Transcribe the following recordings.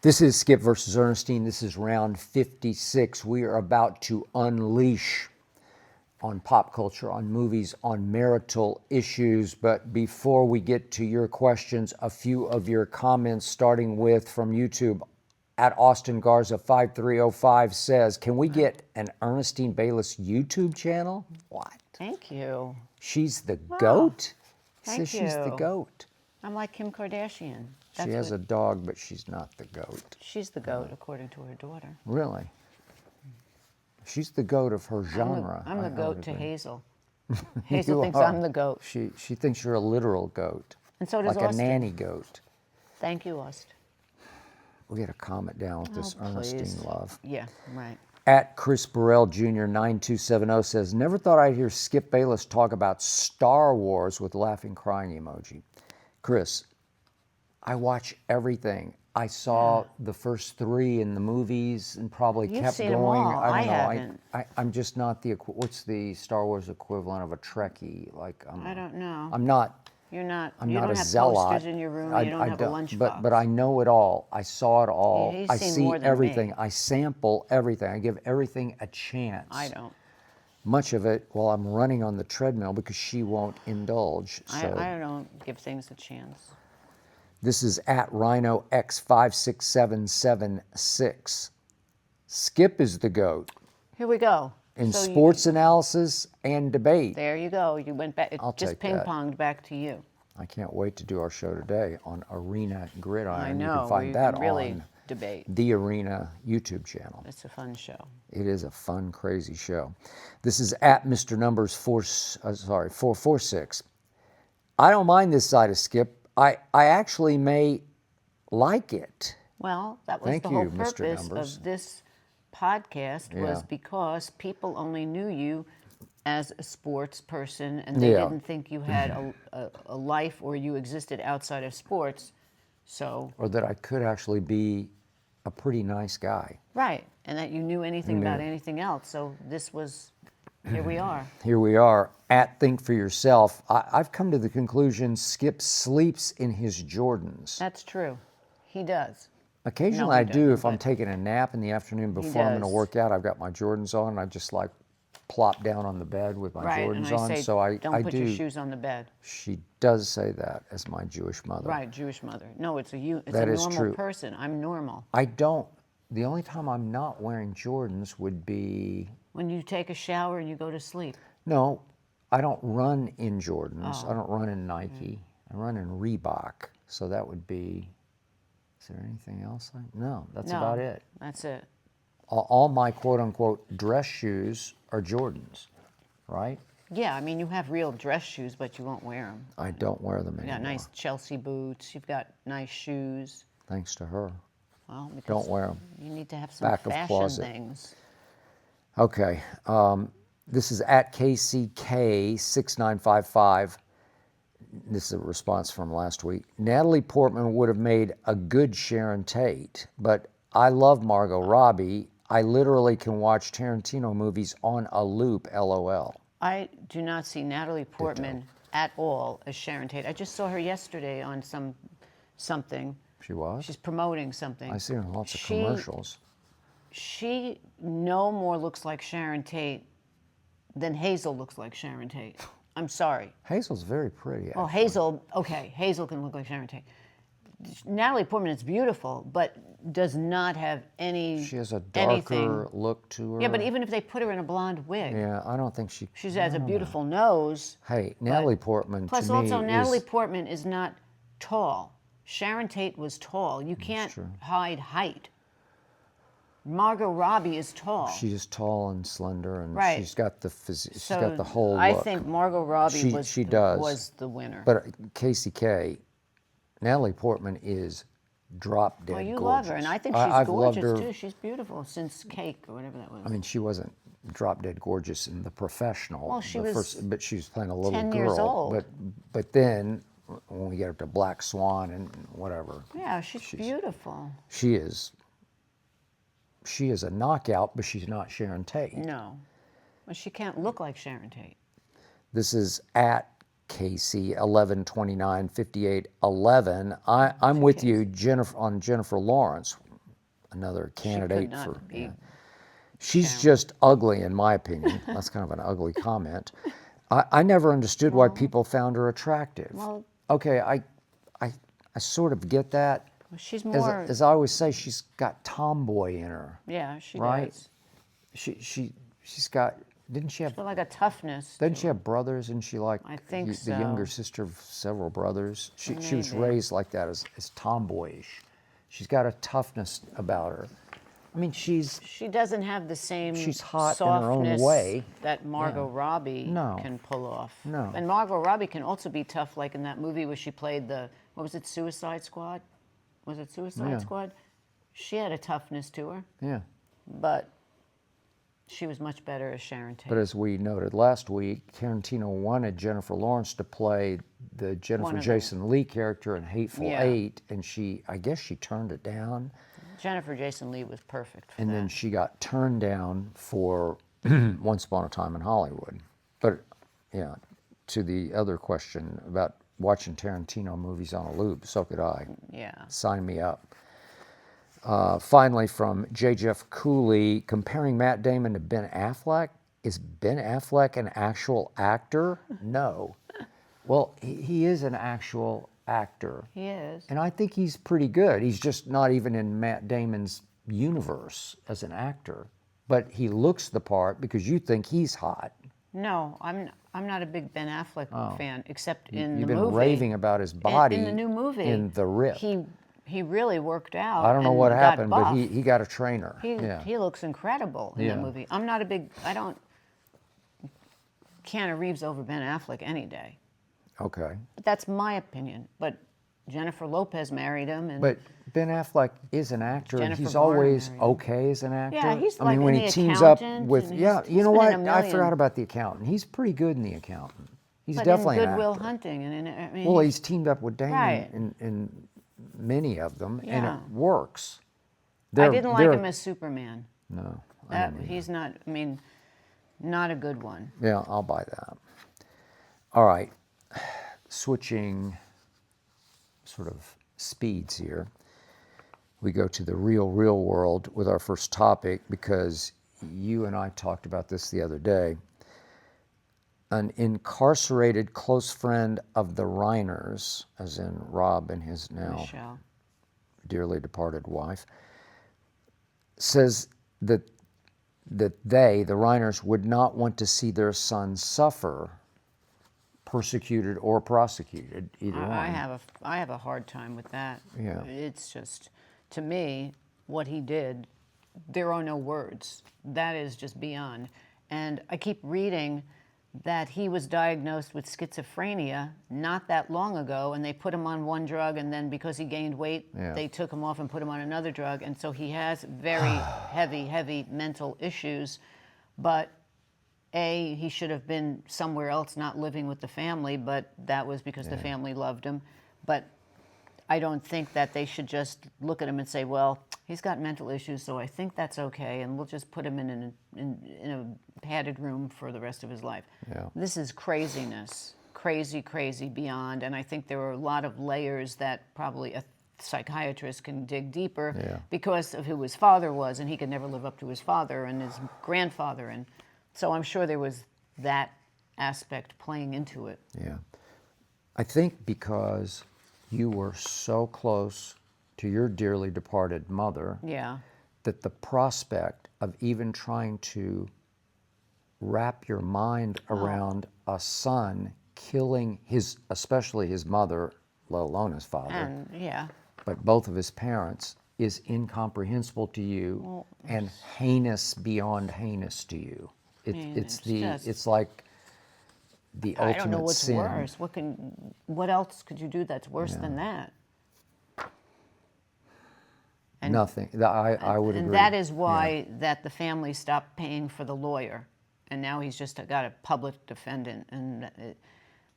This is Skip versus Ernestine. This is round 56. We are about to unleash on pop culture, on movies, on marital issues. But before we get to your questions, a few of your comments, starting with from YouTube. At Austin Garza 5305 says, can we get an Ernestine Bayless YouTube channel? What? Thank you. She's the goat? Thank Says she's the you. goat. I'm like Kim Kardashian. She has a dog, but she's not the goat. She's the goat, according to her daughter. Really? She's the goat of her genre. I'm the I goat would to agree. Hazel. Hazel You thinks are. I'm the goat. She thinks you're a literal goat. And so does like Austin. a nanny goat. Thank you, Austin. We got to calm it down with this Ernestine please. love. Yeah, right. At Chris Burrell Jr. 9270 says, never thought I'd hear Skip Bayless talk about Star Wars with laughing crying emoji. Chris, I watch everything. I saw the first 3 in the movies and probably You've kept seen them going. all. I don't know. haven't. I'm just not the what's the Star Wars equivalent of a Trekkie? Like I don't know. I'm not. You're not. I'm you not don't a have zealot. posters in your room. You don't have a lunchbox. But I know it all. I saw it all. He's I seen see more than everything. me. I sample everything. I give everything a chance. I don't. Much of it while I'm running on the treadmill because she won't indulge. So I don't give things a chance. this is at Rhino X56776. Skip is the GOAT Here we go. in So sports analysis and debate. there you go. You went back. It I'll just take that. ping-ponged back to you. I can't wait to do our show today on Arena Gridiron. I You know. can find we that can really on debate. the Arena YouTube channel. It's a fun show. It is a fun, crazy show. This is at Mr. Numbers 446. I don't mind this side of Skip. I actually may like it. Well, that was Thank the whole you, Mr. purpose Numbers. of this podcast was Yeah. because people only knew you as a sports person and they Yeah. didn't think you had a life or you existed outside of sports. So, Or that I could actually be a pretty nice guy. right, and that you knew anything about anything else. So this was, here we are. Here we are at Think for Yourself. I've come to the conclusion Skip sleeps in his Jordans. That's true. He does. Occasionally No, he I do if doesn't, I'm but taking a nap in the afternoon before I'm going to does. work out. I've got my Jordans on and I just like plop down on the bed with my Right, Jordans and I on. say, So I don't put do. your shoes on the bed. She does say that as my Jewish mother. Right, Jewish mother. No, it's a That is normal true. person. I'm normal. I don't. The only time I'm not wearing Jordans would be When you take a shower and you go to sleep. no. I don't run in Jordans. Oh. I don't run in Nike. I run in Reebok. So that would be. Is there anything else? No, that's No, about it. That's it. All my quote unquote dress shoes are Jordans, right? Yeah, I mean, you have real dress shoes, but you won't wear them. I don't wear them You anymore. got nice Chelsea boots. You've got nice shoes. Thanks to her. Well, because Don't wear them. you need to have some Back of fashion closet. things. Okay. This is at KCK6955. This is a response from last week. Natalie Portman would have made a good Sharon Tate, but I love Margot Robbie. I literally can watch Tarantino movies on a loop, LOL. I do not see Natalie Portman at all as Sharon Tate. I just saw her yesterday on something. She was? She's promoting something. I see her in lots of commercials. She no more looks like Sharon Tate than Hazel looks like Sharon Tate. I'm sorry. Hazel's very pretty. Oh, Hazel, okay, Hazel can look like Sharon Tate. Natalie Portman is beautiful, but does not have any. She has a darker anything. look to her. Yeah, but even if they put her in a blonde wig, Yeah, I don't think she. she has a beautiful nose. Hey, Natalie Portman Plus, to me also, Natalie is. Portman is not tall. Sharon Tate was tall. You can't hide height. Margot Robbie is tall. She's tall and slender, and Right. she's got the she's So got the whole I look. think Margot Robbie She does. was the winner. But KCK, Natalie Portman is drop dead well, you gorgeous. love her, and I think she's I've loved gorgeous her. too. She's beautiful since Cake or whatever that was. I mean, she wasn't drop dead gorgeous in The Professional. Well, she the was but she was playing a little 10 girl. years old. But then when we get up to Black Swan and whatever, yeah, she's beautiful. she is a knockout, but she's not Sharon Tate. No, well, she can't look like Sharon Tate. This is at KC 1129 58 11. I'm with you, Jennifer, on Jennifer Lawrence. another She candidate could not for. be. She's just ugly, in my opinion. That's kind of an ugly comment. I never understood why people found her attractive. Well, okay, I sort of get that. she's more. As I always say, she's got tomboy in her. Yeah, she right? does. She's got. Didn't she have? She's got like a toughness. Didn't she have brothers? And she like I think the so. younger sister of several brothers. She was Maybe. raised like that as tomboyish. She's got a toughness about her. I mean, She doesn't have the same she's hot in her own softness way. that Margot Robbie No. can pull off. No. And Margot Robbie can also be tough, like in that movie where she played what was it, Suicide Squad? Was it Suicide Squad? She had a toughness to her, Yeah. but she was much better as Sharon Tate. But as we noted last week, Tarantino wanted Jennifer Lawrence to play the Jennifer Jason Leigh character in Hateful Eight, and I guess she turned it down. Jennifer Jason Leigh was perfect for And that. then she got turned down for Once Upon a Time in Hollywood. But yeah, to the other question about watching Tarantino movies on a loop, so could I. Yeah. Sign me up. Finally, from J. Jeff Cooley, comparing Matt Damon to Ben Affleck. Is Ben Affleck an actual actor? No. Well, he is an actual actor. He is. And I think he's pretty good. He's just not even in Matt Damon's universe as an actor. But he looks the part because you think he's hot. No, I'm not a big Ben Affleck fan, except in the movie. You've been raving about his body in the new movie. in The Rip. He really worked out. I don't know and what got happened, buff. but he got a trainer. He looks incredible in the movie. I'm not a big. I don't. Keanu Reeves over Ben Affleck any day. Okay. But that's my opinion. But Jennifer Lopez married him, and But Ben Affleck is an actor, and Jennifer he's Garner always married him. okay as an actor. Yeah, he's I like mean, when in he The teams up Accountant, with and you he's know been what? in a I million. forgot about The Accountant. He's pretty good in The Accountant. He's but definitely in an Good Will actor. Hunting, and I mean, Well, he's teamed up with Damon Right. in many of them, and Yeah. it works. I didn't like him as Superman. No. He's not. I mean, not a good one. Yeah, I'll buy that. All right. Switching sort of speeds here. We go to the real world with our first topic because you and I talked about this the other day. An incarcerated close friend of the Reiners, as in Rob and his now Michelle. dearly departed wife, says that they, the Reiners, would not want to see their son suffer, persecuted or prosecuted, either one. I have a hard time with that. Yeah. It's just, to me, what he did, there are no words. That is just beyond. And I keep reading that he was diagnosed with schizophrenia not that long ago, and they put him on one drug, and then because he gained weight, they took him off and put him on another drug. And so he has very heavy mental issues. But he should have been somewhere else, not living with the family, but that was because the family loved him. But I don't think that they should just look at him and say, well, he's got mental issues, so I think that's okay, and we'll just put him in a padded room for the rest of his life. Yeah. This is craziness, crazy beyond, and I think there are a lot of layers that probably a psychiatrist can dig deeper because of who his father was, and he could never live up to his father and his grandfather, and so I'm sure there was that aspect playing into it. Yeah. I think because you were so close to your dearly departed mother that the prospect of even trying to wrap your mind around a son killing especially his mother, let alone his father, And but both of his parents, is incomprehensible to you and heinous beyond heinous to you. It's like the ultimate sin. I don't know what's worse. What else could you do that's worse than that? And, Nothing. I would agree. And that is why that the family stopped paying for the lawyer, and now he's just got a public defendant.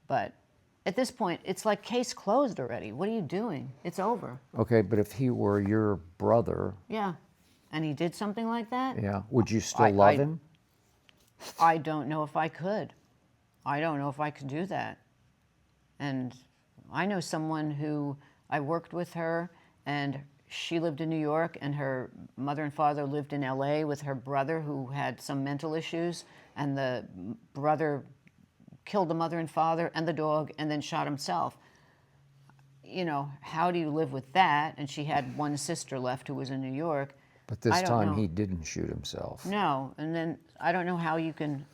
But at this point, it's like case closed already. What are you doing? It's over. Okay, but if he were your brother, and he did something like that, would you still love him? I don't know if I could. I don't know if I could do that. And I know someone who I worked with her, and she lived in New York, and her mother and father lived in LA with her brother, who had some mental issues, and the brother killed the mother and father and the dog and then shot himself. You know, how do you live with that? And she had one sister left who was in New York. But this I don't time know. he didn't shoot himself. No, and then I don't know how you can.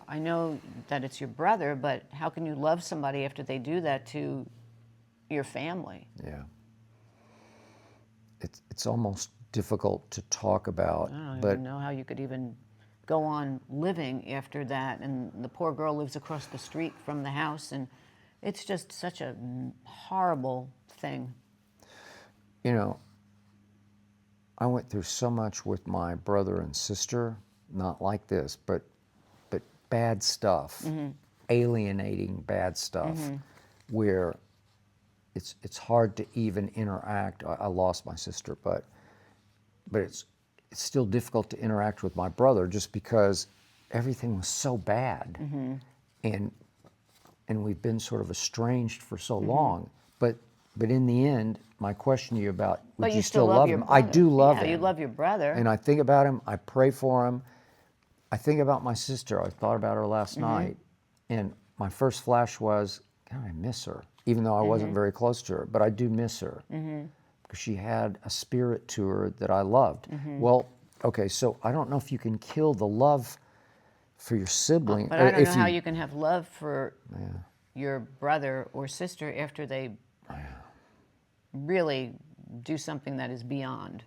I know that it's your brother, but how can you love somebody after they do that to your family? Yeah. It's almost difficult to talk about. I don't but even know how you could even go on living after that. And the poor girl lives across the street from the house, and it's just such a horrible thing. you know, I went through so much with my brother and sister, not like this, but bad stuff, alienating bad stuff, where it's hard to even interact. I lost my sister, but it's still difficult to interact with my brother just because everything was so bad, and we've been sort of estranged for so long. But in the end, my question to you about would But you still love your him? I brother. do love Yeah, him. you love your brother. And I think about him. I pray for him. I think about my sister. I thought about her last night, and my first flash was, God, I miss her, even though I wasn't very close to her. But I do miss her because she had a spirit to her that I loved. Well, okay, so I don't know if you can kill the love for your sibling. But I don't know how you can have love for your brother or sister after they really do something that is beyond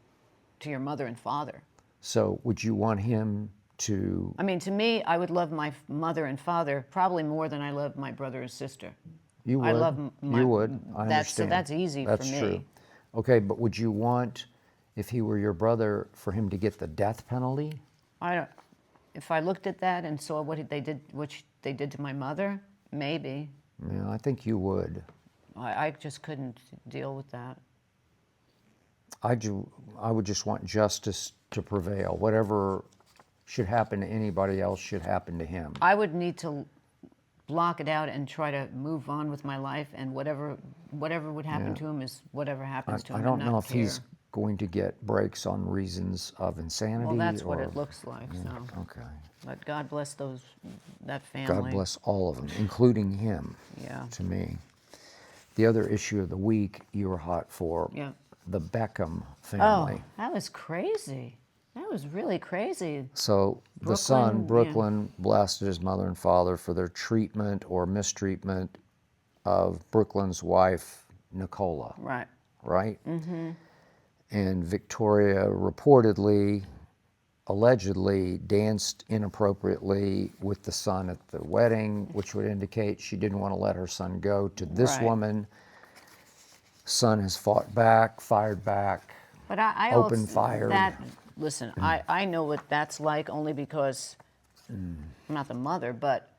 to your mother and father. So would you want him to? I mean, to me, I would love my mother and father probably more than I love my brother and sister. You would. I love my. You would. I So understand. that's easy That's for me. true. Okay, but would you want, if he were your brother, for him to get the death penalty? I don't. If I looked at that and saw what they did to my mother, maybe. Yeah, I think you would. I just couldn't deal with that. I would just want justice to prevail. Whatever should happen to anybody else should happen to him. I would need to block it out and try to move on with my life, and whatever would happen to him is whatever happens to him. I don't and not know if care. he's going to get breaks on reasons of insanity. Well, that's or, what it looks like. So, Okay. but God bless that family. God bless all of them, including him. Yeah. To me, the other issue of the week you were hot for. Yeah. The Beckham Oh, family. that was crazy. That was really crazy. So the son, Brooklyn, Brooklyn, blasted his mother and father for their treatment or mistreatment of Brooklyn's wife, Nicola. Right. Right? And Victoria reportedly, allegedly, danced inappropriately with the son at the wedding, which would indicate she didn't want to let her son go to this Right. woman. Son has fought back, fired back. But I Open also, fire. Listen, I know what that's like only because I'm not the mother, but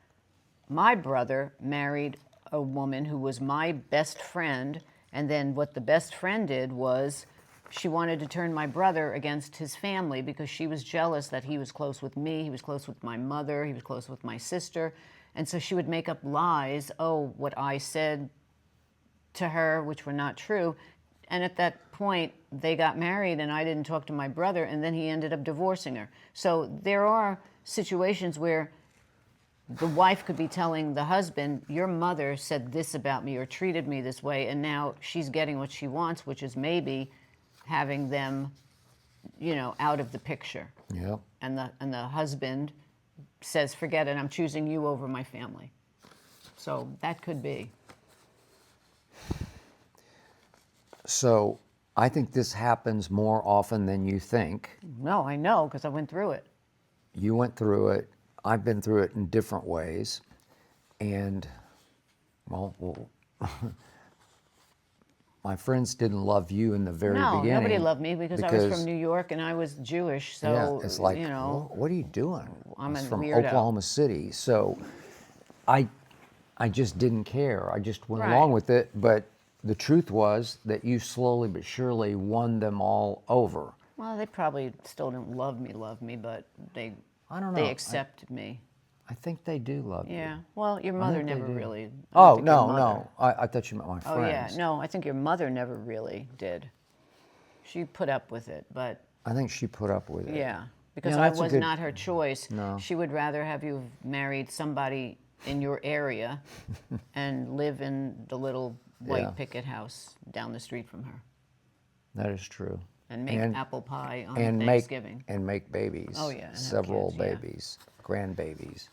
my brother married a woman who was my best friend, and then what the best friend did was she wanted to turn my brother against his family because she was jealous that he was close with me, he was close with my mother, he was close with my sister, and so she would make up lies, what I said to her, which were not true. And at that point, they got married, and I didn't talk to my brother, and then he ended up divorcing her. So there are situations where the wife could be telling the husband, your mother said this about me or treated me this way, and now she's getting what she wants, which is maybe having them, out of the picture. Yep. And the husband says, forget it, I'm choosing you over my family. So that could be. So I think this happens more often than you think. No, I know, because I went through it. You went through it. I've been through it in different ways. And, well my friends didn't love you in the very No, beginning. nobody loved me because I was from New York and I was Jewish. So, yeah, it's like, what are you doing? I'm I was a from weirdo. Oklahoma City. So I just didn't care. I just went Right. along with it. But the truth was that you slowly but surely won them all over. Well, they probably still don't love me, but I don't know. they accept me. I think they do love you. Yeah. Well, your mother think they never do. really. I Oh, don't think your no, mother- no. I thought you meant my Oh yeah, friends. no, I think your mother never really did. She put up with it, but I think she put up with it. yeah, because Yeah, I that's a was good- not her choice. No. She would rather have you married somebody in your area and live in the little white Yeah. picket house down the street from her That is true. and make apple pie on and Thanksgiving. make babies. Oh, yeah, and have several kids, yeah. babies, grandbabies.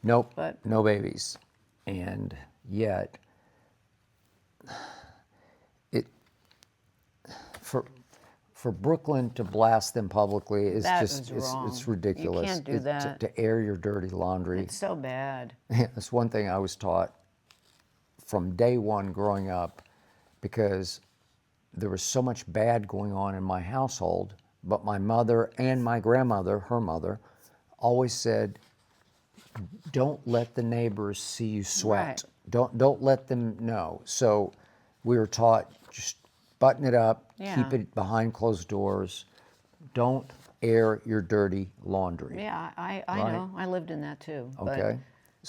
Nope, But- no babies, and yet it for Brooklyn to blast them publicly is That just was wrong. it's ridiculous. You can't do that. To air your dirty laundry. It's so bad. That's one thing I was taught from day one growing up, because there was so much bad going on in my household, but my mother and my grandmother, her mother, always said, don't let the neighbors see you sweat. Right. Don't let them know. So we were taught, just button it up, Yeah. keep it behind closed doors. Don't air your dirty laundry. Yeah, I Right. know. I lived in that too. Okay.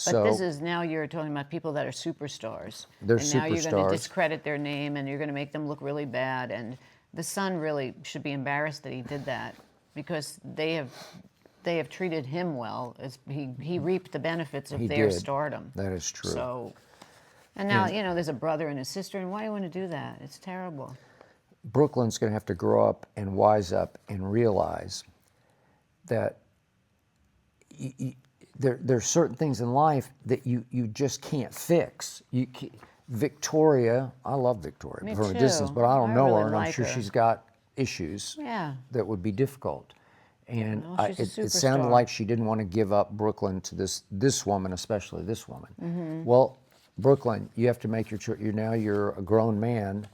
But this is now you're talking about people that are superstars. They're and now you're going superstars. to discredit their name and you're going to make them look really bad. And the son really should be embarrassed that he did that, because they have treated him well. As he reaped the benefits of He their did. stardom. That is true. So, and now there's a brother and a sister, and why do you want to do that? It's terrible. Brooklyn's going to have to grow up and wise up and realize that there's certain things in life that you just can't fix. Victoria, I love Victoria Me from a too. distance, but I don't I know really her, and I'm like sure her. she's got issues Yeah. that would be difficult. And No, she's a it sounded superstar. like she didn't want to give up Brooklyn to this woman, especially this woman. Mm-hmm. Well, Brooklyn, you have to make your choice. You're a grown man.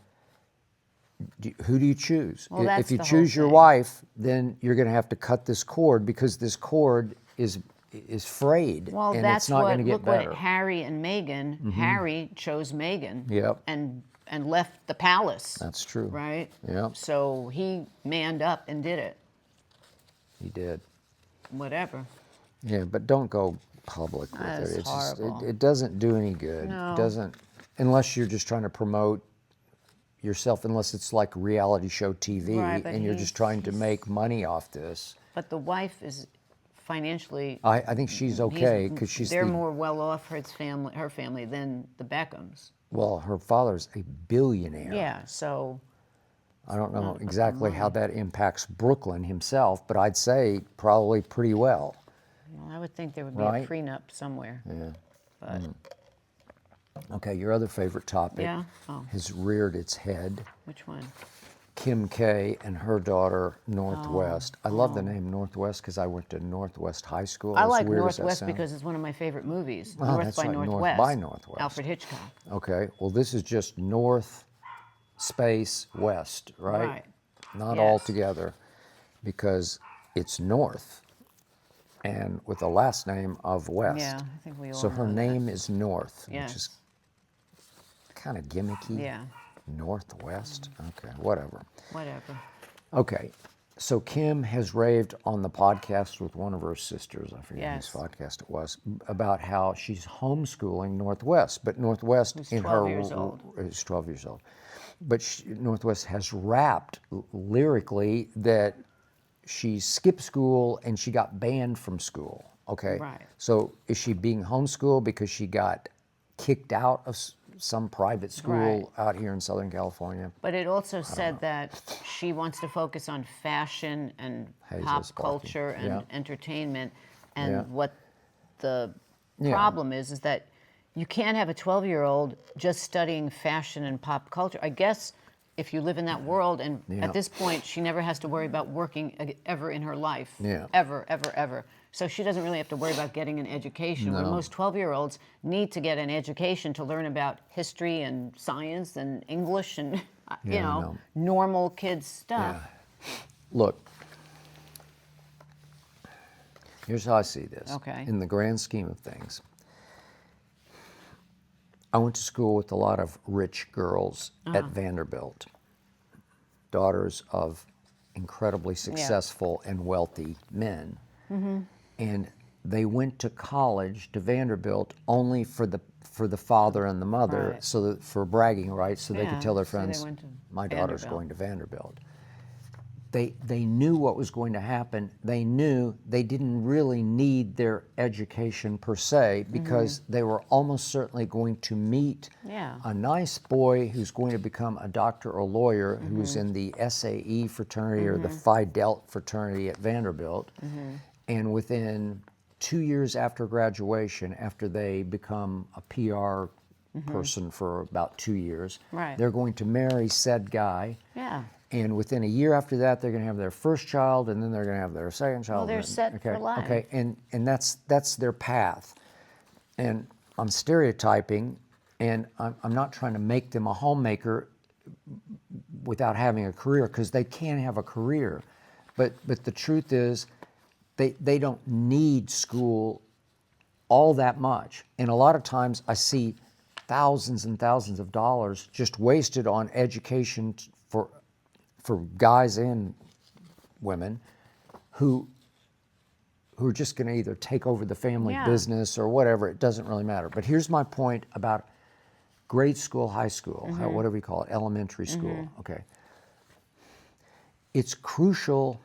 Who do you choose? Well, that's if you the whole choose your thing. wife, then you're going to have to cut this cord, because this cord is frayed, Well, and that's it's not going to get look better. what Harry and Meghan. Harry chose Meghan. Yep. And left the palace. That's true. Right. Yep. So he manned up and did it. He did. Whatever. Yeah, but don't go public with That is it. It's just, horrible. it doesn't do any good. No. It doesn't, unless you're just trying to promote yourself, unless it's like reality show TV, Right, but and you're just trying to make money off this. But the wife is financially. I think she's okay, because she's They're more well off, her family, than the Beckhams. well, her father's a billionaire. Yeah. So. I don't know exactly how that impacts Brooklyn himself, but I'd say probably pretty well. Well, I would think there would be Right. a prenup somewhere. Yeah. But Okay, your other favorite topic Yeah? Oh. has reared its head. which one? Kim K and her daughter Northwest. I love the name Northwest because I went to Northwest High School. I As like weird as that Northwest sounds. because it's one of my favorite movies. Oh, North that's by right, North Northwest. by Northwest. Alfred Hitchcock. Okay, well, this is just North space West, right? Right. Not Yes. all together, because it's North, and with the last name of West. Yeah, I think we all So her know that. name is North, Yes. which is kind of gimmicky. Yeah. Northwest. Okay, whatever. Whatever. Okay, so Kim has raved on the podcast with one of her sisters, I forget Yes. whose podcast it was, about how she's homeschooling Northwest, but Northwest Who's in 12 her years old. is 12 years old. But Northwest has rapped lyrically that she skipped school and she got banned from school. Okay, Right. so is she being homeschooled because she got kicked out of some private school Right. out here in Southern California? But it also said that she wants to focus on fashion and pop Sparky. culture and Yeah. entertainment. And Yeah. what the Yeah. problem is that you can't have a 12-year-old just studying fashion and pop culture. I guess if you live in that world, and Yeah. at this point, she never has to worry about working ever in her life. Yeah. Ever, ever, ever. So she doesn't really have to worry about getting an education. When No. most 12-year-olds need to get an education to learn about history and science and English and, Yeah, I know. normal kids stuff. Yeah. Look, here's how I see this. Okay. In the grand scheme of things, I went to school with a lot of rich girls at Vanderbilt, daughters of incredibly successful and wealthy men. And they went to college, to Vanderbilt, only for the father and the mother, Right. so that for bragging rights, so they Yeah, could tell their so they friends, went to my daughter's Vanderbilt. going to Vanderbilt. they knew what was going to happen. They knew they didn't really need their education per se, because they were almost certainly going to meet a nice boy who's going to become a doctor or lawyer who's in the SAE fraternity or the Phi Delta fraternity at Vanderbilt. And within 2 years after graduation, after they become a PR person for about 2 years, they're going to marry said guy. And within a year after that, they're going to have their first child, and then they're going to have their second child. Well, they're set for life. Okay, and that's their path. And I'm stereotyping, and I'm not trying to make them a homemaker without having a career, because they can have a career. But the truth is, they don't need school all that much. And a lot of times I see thousands and thousands of dollars just wasted on education for guys and women who are just going to either take over the family business or whatever. It doesn't really matter. But here's my point about grade school, high school, whatever you call it, elementary school. Okay. It's crucial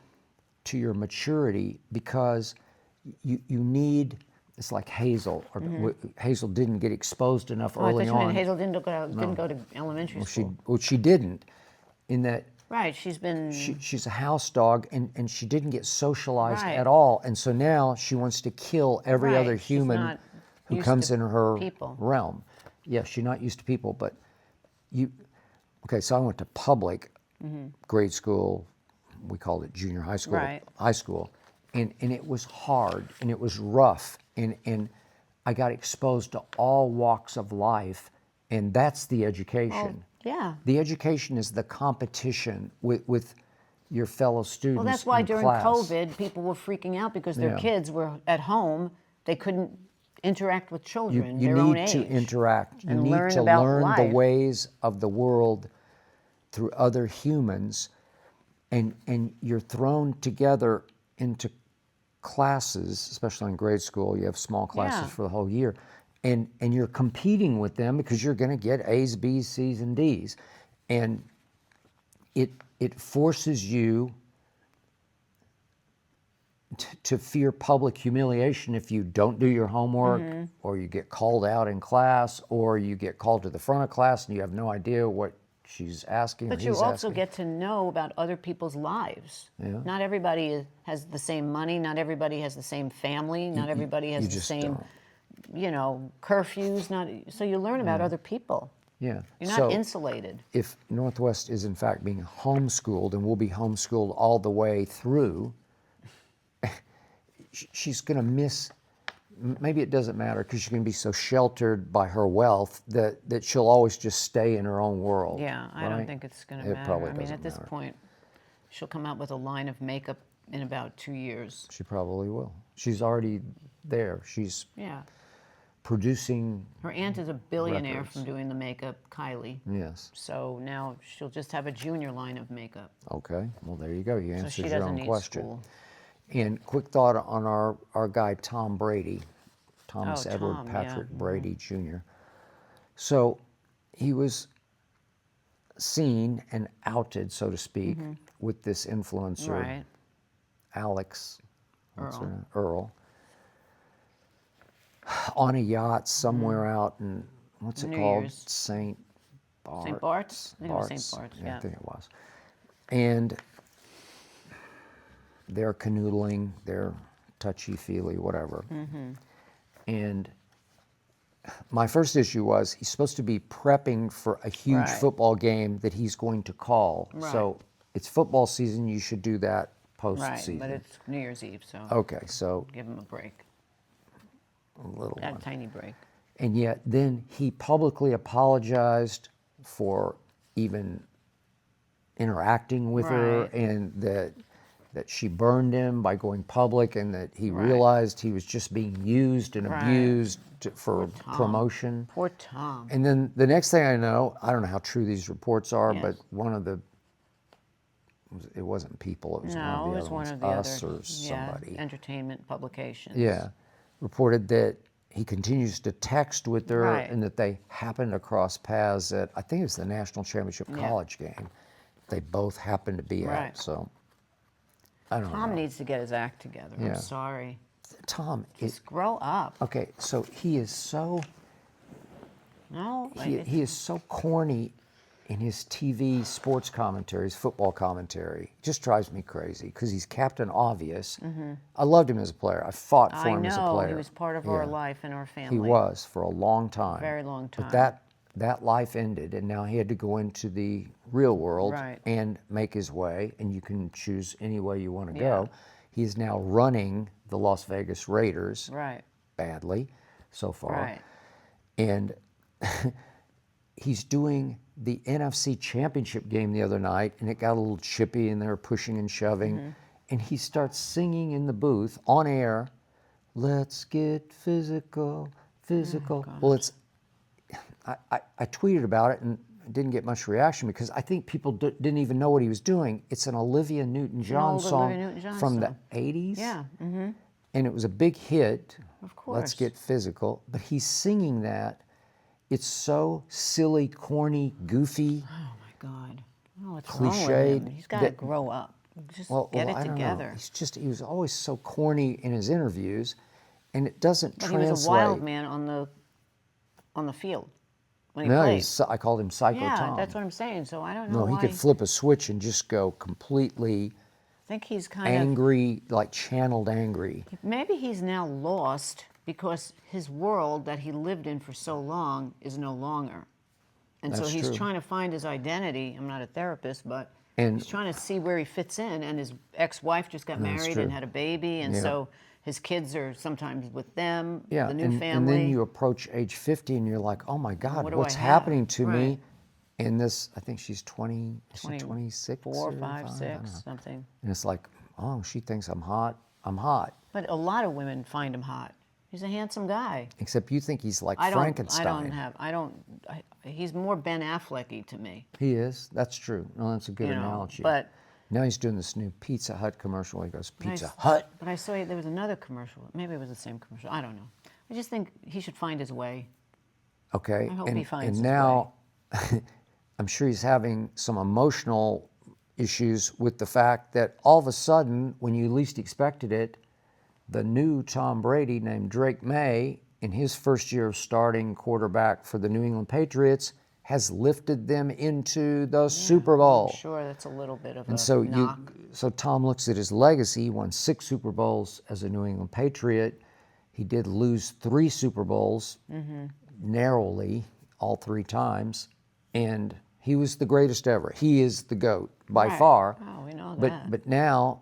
to your maturity, because you need, it's like Hazel. Or Hazel didn't get exposed enough early I thought on. you meant Hazel didn't go to elementary school. She didn't, in that she's been... she's a house dog, and she didn't get socialized at all. And so now she wants to kill every other human who comes in her realm. Yeah, she's not used to people, but okay, so I went to public grade school, we called it junior high school, high school, and it was hard, and it was rough, and I got exposed to all walks of life, and that's the education. The education is the competition with your fellow students. Well, that's why during class. COVID, people were freaking out because their kids were at home. They couldn't interact with children their own age. You need to interact. You and need to about learn life. the ways of the world through other humans, and you're thrown together into classes, especially in grade school. You have small classes for the whole year. And you're competing with them because you're going to get A's, B's, C's, and D's. And it forces you to fear public humiliation if you don't do your homework, or you get called out in class, or you get called to the front of class and you have no idea what she's asking or But he's you also asking. get to know about other people's lives. Not everybody has the same money. Not everybody has the same family. Not everybody has the same... curfews, so you learn about other people. Yeah. You're not insulated. If Northwest is in fact being homeschooled, and will be homeschooled all the way through, she's going to miss, maybe it doesn't matter because she's going to be so sheltered by her wealth that she'll always just stay in her own world. Yeah, I don't think it's going to matter. Probably I mean, doesn't at this matter. point, she'll come out with a line of makeup in about 2 years. She probably will. She's already there. She's producing. Her aunt is a billionaire records. from doing the makeup, Kylie. Yes. So now she'll just have a junior line of makeup. Okay. Well, there you go. You So answered she your doesn't own need question. school. And quick thought on our guy Tom Brady, Thomas Edward Tom, Patrick Brady Jr. So he was seen and outed, so to speak, with this influencer, Alex Earl, on a yacht somewhere out in, what's it New called? Year's. St. Bart's. St. Bart's? I think it was St. Bart's, I think it was. And they're canoodling, they're touchy-feely, whatever. And my first issue was he's supposed to be prepping for a huge football game that he's going to call. So it's football season, you should do that post-season. But it's New Year's Eve, so Okay, so give him a break. a little That one. tiny break. And yet then he publicly apologized for even interacting with her, and that she burned him by going public, and that he realized he was just being used and abused for promotion. Poor Tom. And then the next thing I know, I don't know how true these reports are, but one of the, it wasn't People, it was one of the other ones, Us or somebody. Entertainment publications. Yeah, reported that he continues to text with her, and that they happened to cross paths at, I think it was the national championship college game. They both happened to be at. So I don't Tom know. needs to get his act together. Yeah. I'm sorry. Tom is Just grow up. okay. So he is so No, he is so corny in his TV sports commentary, his football commentary. It just drives me crazy because he's Captain Obvious. I loved him as a player. I fought for I him as a know player. he was part of our Yeah. life and our family. He was for a long time. Very long time. But that life ended, and now he had to go into the real world Right. and make his way, and you can choose any way you want to Yeah. go. He is now running the Las Vegas Raiders Right. badly so far. Right. And he's doing the NFC Championship game the other night, and it got a little chippy, and they were pushing and shoving. And he starts singing in the booth on air, "Let's get physical, physical." Well, it's I tweeted about it and didn't get much reaction because I think people didn't even know what he was doing. It's an Olivia Newton-John old song Olivia Newton-John from song. the 80s. Yeah. And it was a big hit. Of course. Let's get physical. But he's singing that. It's so silly, corny, goofy, Oh my God. Oh, what's wrong with cliched. him? He's got to that- grow up. Just Well, get it I don't know. together. He was always so corny in his interviews, and it doesn't But translate. he was a wild man on the field when he No, played. I called him Psycho Yeah, Tom. that's what I'm saying. So I don't know No, why. he could flip a switch and just go completely I think he's kind angry, like channeled angry. of. Maybe he's now lost because his world that he lived in for so long is no longer. And so That's he's true. trying to find his identity. I'm not a therapist, but And- he's trying to see where he fits in. And his ex-wife just got That's married true. and had a baby, and Yeah. so his kids are sometimes with them, Yeah, the new and family. then you approach age 50 and you're like, oh my God, What do what's I have? happening to me? Right. And this, I think she's 20, is she 20, 26? 4, or 5, 5? I don't 6, know. something. And it's like, oh, she thinks I'm hot. I'm hot. But a lot of women find him hot. He's a handsome guy. Except you think he's like I Frankenstein. He's more Ben Affleck-y to me. He is. That's true. No, that's a good You know, analogy. but- now he's doing this new Pizza Hut commercial where he goes, Pizza Nice. Hut. But I saw there was another commercial. Maybe it was the same commercial. I don't know. I just think he should find his way. Okay. I hope and, he finds and his now I'm sure he's having some emotional issues with the fact that all of a sudden, when you least expected it, the new Tom Brady named Drake May, in his first year of starting quarterback for the New England Patriots, has lifted them into the Super Bowl. I'm sure that's a little bit of And a so knock. so Tom looks at his legacy. He won 6 Super Bowls as a New England Patriot. He did lose 3 Super Bowls narrowly all 3 times, and he was the greatest ever. He is the GOAT by Right. far. Oh, we know But that. but now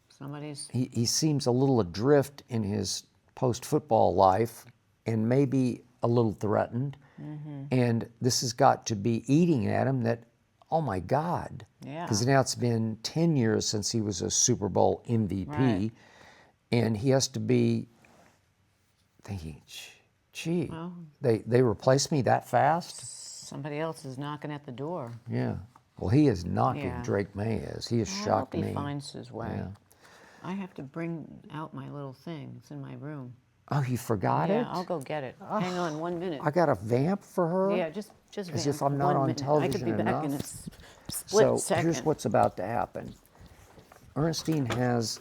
Somebody's he seems a little adrift in his post-football life, and maybe a little threatened. And this has got to be eating at him that, oh my God. Yeah. Because now it's been 10 years since he was a Super Bowl MVP. Right. And he has to be thinking, gee, Well- they replaced me that fast? somebody else is knocking at the door. Yeah. Well, he is knocking, Yeah. Drake May is. He has I shocked hope me. he finds his way. Yeah. I have to bring out my little thing. It's in my room. Oh, you forgot Yeah, it? I'll go get it. Hang on 1 minute. I got a vamp for her? Yeah, just As vamp if I'm for not 1 on minute. I television could be back in a enough. split So second. here's what's about to happen. Ernestine has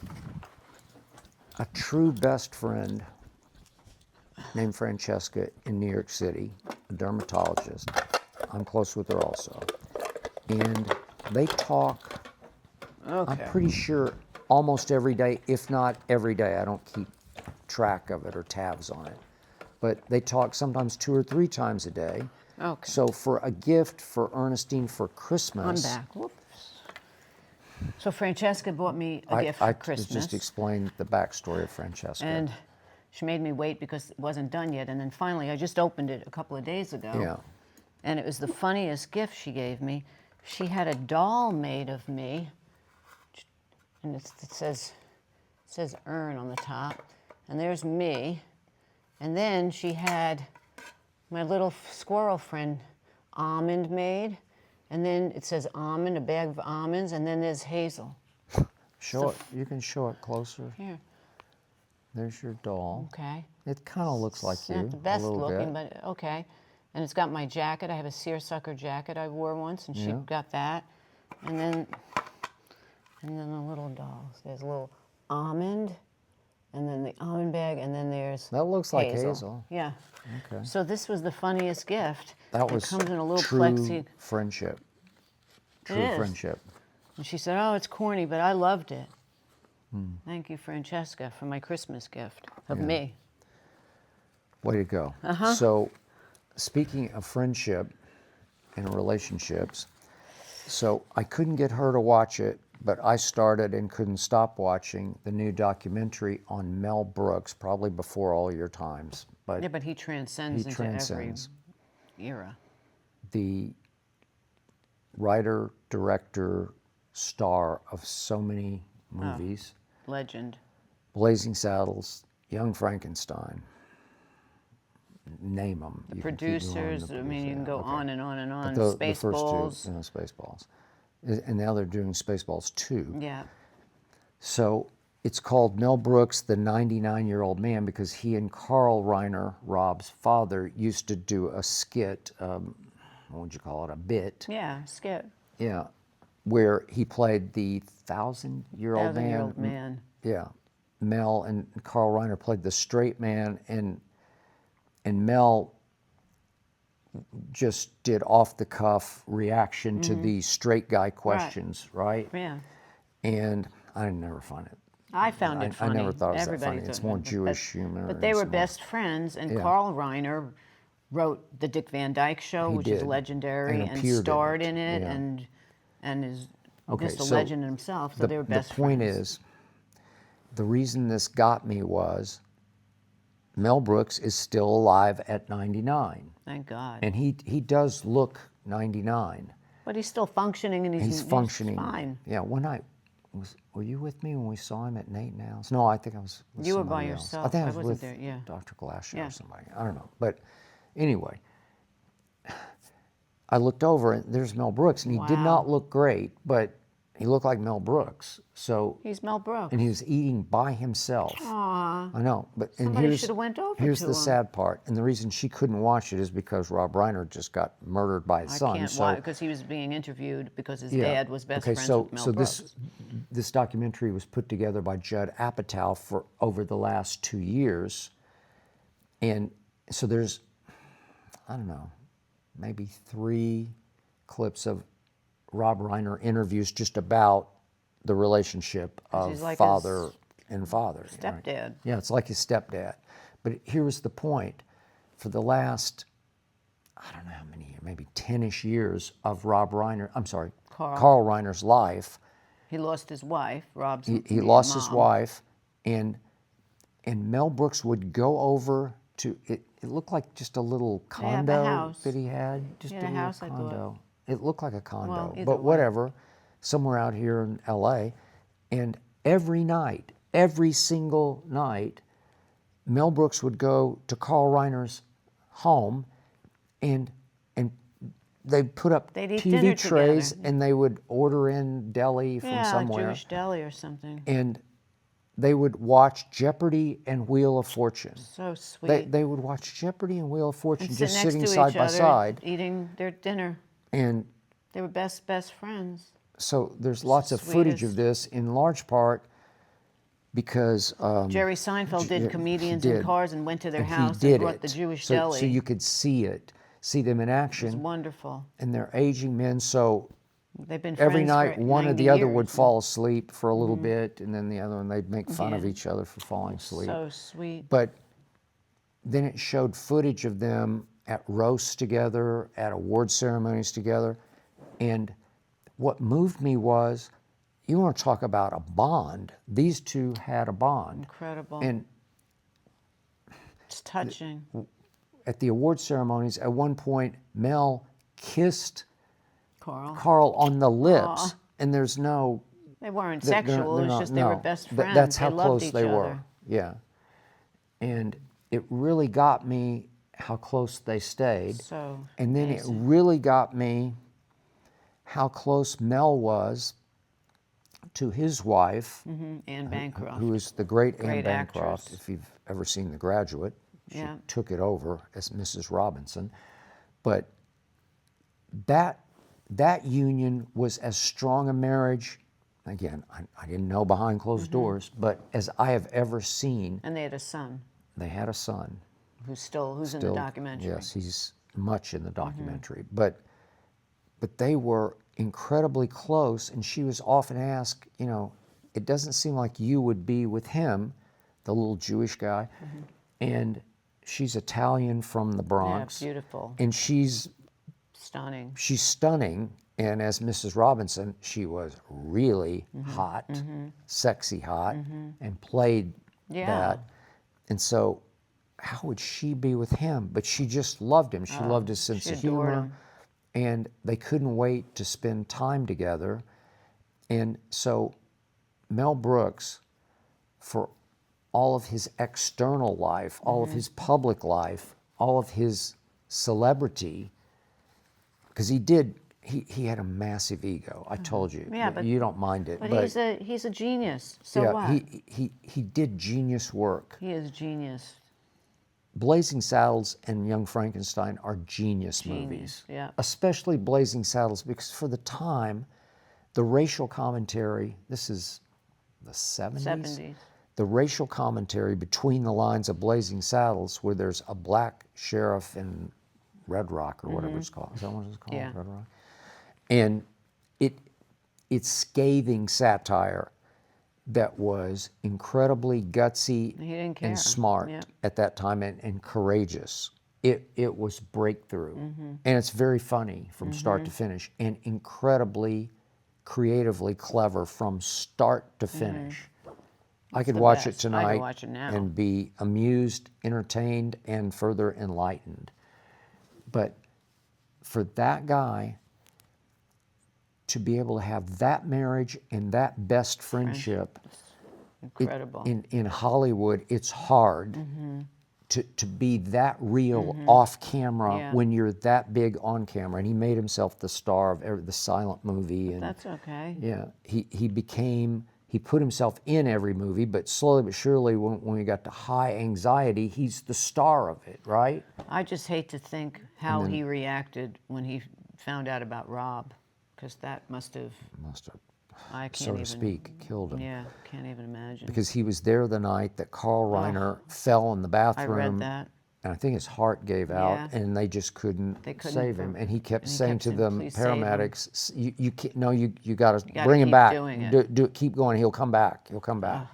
a true best friend named Francesca in New York City, a dermatologist. I'm close with her also. And they talk, Okay. I'm pretty sure, almost every day, if not every day. I don't keep track of it or tabs on it. But they talk sometimes 2 or 3 times a day. Okay. So for a gift for Ernestine for Christmas, I'm back. Whoops. So Francesca bought me a gift I for Christmas. just explained the backstory of Francesca. And she made me wait because it wasn't done yet. And then finally, I just opened it a couple of days ago. Yeah. And it was the funniest gift she gave me. She had a doll made of me. And it says Ern on the top. And there's me. And then she had my little squirrel friend Almond made. And then it says almond, a bag of almonds. And then there's Hazel. Show it. You can show it closer. Here. There's your doll. Okay. It kind of looks like It's you. not the best a little looking, bit. but okay. And it's got my jacket. I have a seersucker jacket I wore once, and she Yeah. got that. And then And then the little dolls. There's a little almond, and then the almond bag, and then there's That looks like Hazel. Yeah. Okay. So this was the funniest gift. That It was comes in a little true plexi. friendship. True is. friendship. And she said, "Oh, it's corny, but I loved it." Thank you, Francesca, for my Christmas gift of me. Way to go. So, speaking of friendship and relationships, so I couldn't get her to watch it, but I started and couldn't stop watching the new documentary on Mel Brooks, probably before all your times. But Yeah, but he transcends into every era. the writer, director, star of so many movies, Legend. Blazing Saddles, Young Frankenstein, name them. The producers, I mean, you can go on and on and on. The Spaceballs. first two, Spaceballs. And now they're doing Spaceballs 2. Yeah. So it's called Mel Brooks, the 99-year-old man, because he and Carl Reiner, Rob's father, used to do a skit, what would you call it, a bit? Yeah, skit. Yeah, where he played the 1,000-year-old man. 1,000-year-old man. Yeah, Mel and Carl Reiner played the straight man, and Mel just did off-the-cuff reaction to the straight guy questions, right? Yeah. And I never find it. I found it funny. I never thought it was Everybody that funny. It's thought more it. Jewish humor. But they and were some- best friends, and Yeah. Carl Reiner wrote the Dick Van Dyke Show, He which is did, legendary, and and appeared in starred it, in it, yeah. and is Okay, just a so legend himself. So they were best The point friends. is, the reason this got me was Mel Brooks is still alive at 99. Thank God. And he does look 99. But he's still functioning, and He's functioning. fine. Yeah, one night, were you with me when we saw him at Nate and Al's? No, I think I was with You were by somebody else. yourself. I think I I was wasn't with there, yeah. Dr. Glasshow Yeah. or somebody. I don't know. But anyway, I looked over and there's Mel Brooks, and he did Wow. not look great, but he looked like Mel Brooks. So, He's Mel Brooks. and he was eating by himself. Aw. I know, but and Somebody here's shoulda went over here's to the him. sad part, and the reason she couldn't watch it is because Rob Reiner just got murdered by his I son. can't so watch because he was being interviewed because his yeah. dad was best okay, friends so with Mel so Brooks. this documentary was put together by Judd Apatow for over the last 2 years, and so there's, I don't know, maybe 3 clips of Rob Reiner interviews just about the relationship of he's like father his and father. right? stepdad. Yeah, it's like his stepdad. But here was the point. For the last, I don't know how many, maybe 10-ish years of Carl Reiner's life, He lost his wife, Rob's he lost his mom. wife, and Mel Brooks would go over to, it looked like just a little the condo house. that he had. Just He a had a little house, I thought. condo. It looked like a condo, Well, either but way. whatever, somewhere out here in LA. And every night, every single night, Mel Brooks would go to Carl Reiner's home, and they'd put up They'd eat TV dinner trays, together. and they would order in deli from Yeah, somewhere, Jewish deli or something. and they would watch Jeopardy and Wheel of Fortune. So sweet. They would watch Jeopardy and Wheel of Fortune and just sit next sitting to side each by other, side, eating their dinner. and They were best friends. so there's lots of footage of this, in large part because Jerry Seinfeld did he Comedians did. in Cars and went to their and he house did and brought it. the Jewish so, deli. so you could see them in It was action, wonderful. and they're aging men. So They've been every friends night, for one or 90 the other years. Mm-hmm. would fall asleep for a little bit, and then the other one, they'd make fun of Yeah. each other for falling asleep. So sweet. But then it showed footage of them at roasts together, at award ceremonies together. And what moved me was, you want to talk about a bond. These two had a bond. Incredible. And It's touching. at the award ceremonies, at one point, Mel kissed Carl. Carl on the lips. Aw. And there's no... They weren't they're- sexual. they're It was not- just they were no. best Th- friends. That's how they loved close each they other. were. Yeah. And it really got me how close they stayed. So And then amazing. it really got me how close Mel was to his wife, Anne Bancroft. who is the great Anne Great Bancroft. actress. If you've ever seen The Graduate, she Yeah. took it over as Mrs. Robinson. But that union was as strong a marriage again, I didn't know behind closed doors, but as I have ever seen, And they had a son they had a son. who's in the documentary. Yes, he's much in the documentary. But they were incredibly close, and she was often asked, it doesn't seem like you would be with him, the little Jewish guy, and she's Italian from the Bronx. Yeah, beautiful. And she's Stunning. stunning, and as Mrs. Robinson, she was really hot, sexy hot, and played that. And so how would she be with him? But she just loved him. She loved his sense of humor. him. And they couldn't wait to spend time together. And so Mel Brooks, for all of his external life, all of his public life, all of his celebrity, because he had a massive ego. I told you. Yeah, but you don't mind it. But he's a genius. So yeah, what? he did genius work. He is genius. Blazing Saddles and Young Frankenstein are genius movies. Yeah. Especially Blazing Saddles, because for the time, the racial commentary, this is the 70s? 70s. The racial commentary between the lines of Blazing Saddles, where there's a black sheriff in Red Rock or whatever it's called. Is that what it's called? Yeah. Red Rock? And it's scathing satire that was incredibly gutsy He didn't care. and smart Yeah. at that time and courageous. It was breakthrough. And it's very funny from start to finish and incredibly creatively clever from start to finish. I could the watch it best. I could tonight watch it now. and be amused, entertained, and further enlightened. But for that guy to be able to have that marriage and that best friendship, Incredible. in Hollywood, it's hard to be that real off camera Yeah. when you're that big on camera. And he made himself the star of the silent movie. And That's okay. yeah, he put himself in every movie, but slowly but surely, when we got to High Anxiety, he's the star of it, right? I just hate to think how he reacted when he found out about Rob, because that must have, I can't so to even, speak, killed him. Yeah, can't even imagine. Because he was there the night that Carl Reiner fell in the I bathroom. read that. And I think his heart gave out, Yeah. and they just couldn't save him. And he kept saying to saying, them "Please save him." paramedics, "You can't, no, you got to gotta bring him keep back. doing it." Do it. Keep going. He'll come back. He'll come back."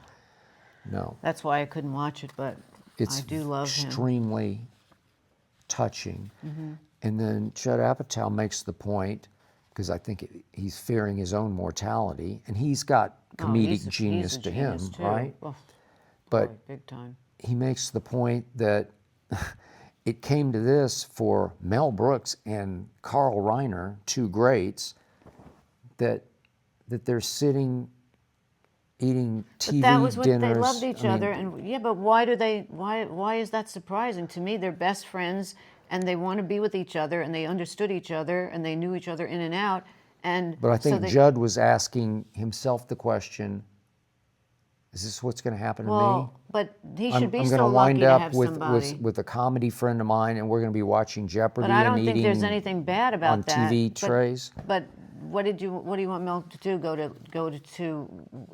No, That's why I couldn't watch it, but it's I do love him. extremely touching. And then Judd Apatow makes the point, because I think he's fearing his own mortality, and he's got comedic He's genius a to genius him, too. right? Oh, But boy, big time. he makes the point that it came to this for Mel Brooks and Carl Reiner, two greats, that they're sitting eating TV But that was what dinners. they loved each I mean, other, and yeah, but why is that surprising to me? They're best friends, and they want to be with each other, and they understood each other, and they knew each other in and out, and But I so think they, Judd was asking himself the question, is this what's going to happen to me? well, but he should be I'm so going to lucky wind to up have with, somebody. with a comedy friend of mine, and we're going to be watching Jeopardy But I and don't think there's eating anything bad about on that. TV but, trays. But what do you want Mel to do? Go to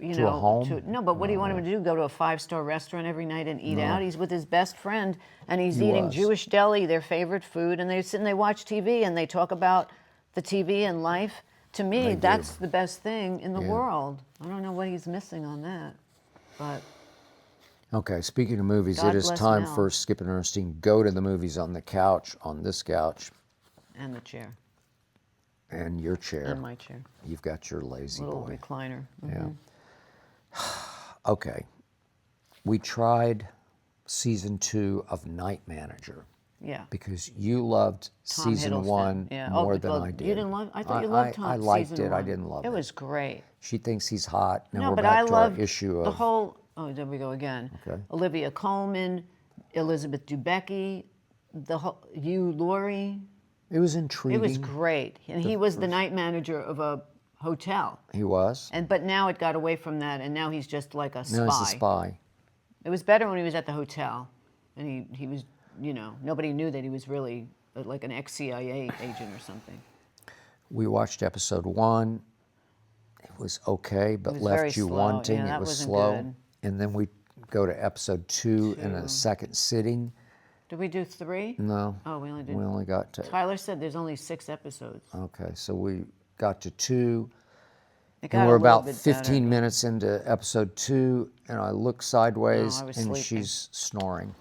you To know a home? no, but what do you want him to do? Go to a 5-star restaurant every night and eat out? He's with his best friend, and he's He eating was. Jewish deli, their favorite food, and they sit and they watch TV and they talk about the TV and life. To me, They do. that's the best thing in the Yeah. world. I don't know what he's missing on that, but Okay, speaking of movies, God it is bless time Mel. for Skip and Ernestine go to the movies on the couch, on this couch, and the chair and your chair. and my chair, You've got your lazy little boy. recliner. Yeah. Okay. We tried season 2 of Night Manager Yeah. because you loved Tom season Hiddleston. 1 Yeah. more Oh, than well, I did. You didn't love? I thought you loved Tom. I liked season it. I 1. didn't love it. It was great. She thinks he's hot. Now No, we're but back I to our love issue of the whole. Oh, there we go again. Okay. Olivia Colman, Elizabeth Debicki, the whole Hugh Laurie. It was intriguing. It was great, and he was the night manager of a hotel. He was. But now it got away from that, and now he's just like a spy. Now he's a spy. It was better when he was at the hotel, and he was, nobody knew that he was really like an ex-CIA agent or something. We watched episode 1, it was okay, but was left very you slow. wanting. Yeah, It that was wasn't slow. good. And then we go to episode 2 in a second sitting. Did we do 3? No. Oh, we only did. We only got to, Tyler said there's only 6 episodes. okay, so we got to 2. It got And a we're little about bit 15 better, minutes into episode 2, and I look sideways, No, I was and sleeping. she's snoring.